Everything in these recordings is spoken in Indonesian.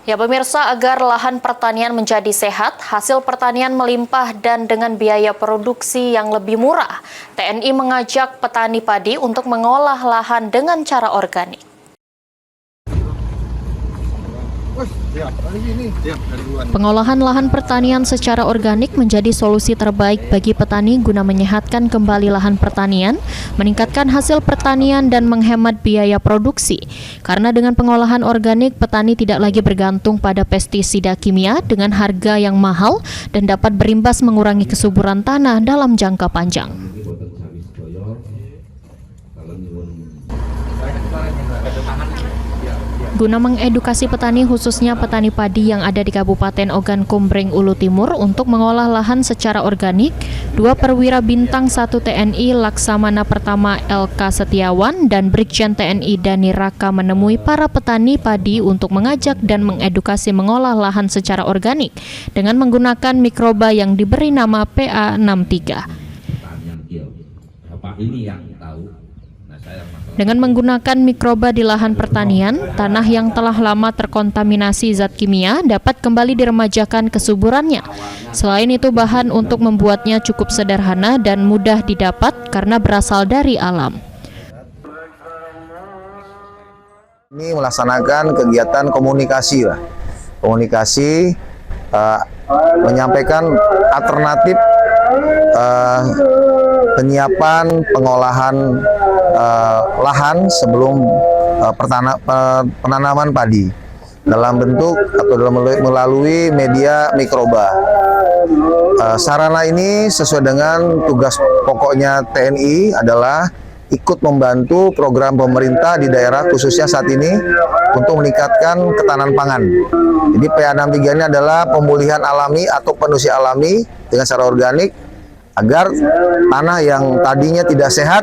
Ya pemirsa, agar lahan pertanian menjadi sehat, hasil pertanian melimpah dan dengan biaya produksi yang lebih murah, TNI mengajak petani padi untuk mengolah lahan dengan cara organik. Pengolahan lahan pertanian secara organik menjadi solusi terbaik bagi petani guna menyehatkan kembali lahan pertanian, meningkatkan hasil pertanian dan menghemat biaya produksi. Karena dengan pengolahan organik, petani tidak lagi bergantung pada pestisida kimia dengan harga yang mahal dan dapat berimbas mengurangi kesuburan tanah dalam jangka panjang. Guna mengedukasi petani, khususnya petani padi yang ada di Kabupaten Ogan Komering Ulu Timur untuk mengolah lahan secara organik, 2 perwira bintang 1 TNI Laksamana Pertama LK Setiawan dan Brigjen TNI Dani Raka menemui para petani padi untuk mengajak dan mengedukasi mengolah lahan secara organik dengan menggunakan mikroba yang diberi nama PA63. Dengan menggunakan mikroba di lahan pertanian, tanah yang telah lama terkontaminasi zat kimia dapat kembali diremajakan kesuburannya. Selain itu, bahan untuk membuatnya cukup sederhana dan mudah didapat karena berasal dari alam. Ini melaksanakan kegiatan komunikasi, menyampaikan alternatif penyiapan pengolahan lahan sebelum penanaman padi dalam bentuk atau melalui media mikroba. Sarana ini sesuai dengan tugas pokoknya TNI adalah ikut membantu program pemerintah di daerah khususnya saat ini untuk meningkatkan ketahanan pangan. Jadi PA63 ini adalah pemulihan alami atau penusi alami dengan cara organik agar tanah yang tadinya tidak sehat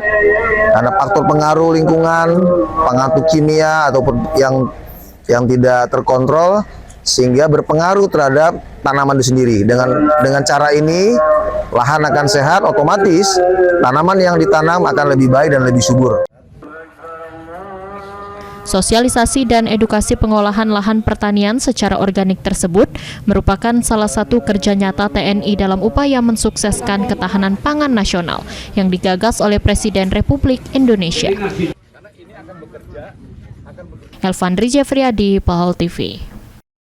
karena faktor pengaruh lingkungan, pengaruh kimia ataupun yang tidak terkontrol sehingga berpengaruh terhadap tanaman itu sendiri. Dengan cara ini lahan akan sehat, otomatis tanaman yang ditanam akan lebih baik dan lebih subur. Sosialisasi dan edukasi pengolahan lahan pertanian secara organik tersebut merupakan salah satu kerja nyata TNI dalam upaya mensukseskan ketahanan pangan nasional yang digagas oleh Presiden Republik Indonesia. Elvandri Jeffriyadi, PAHAL TV.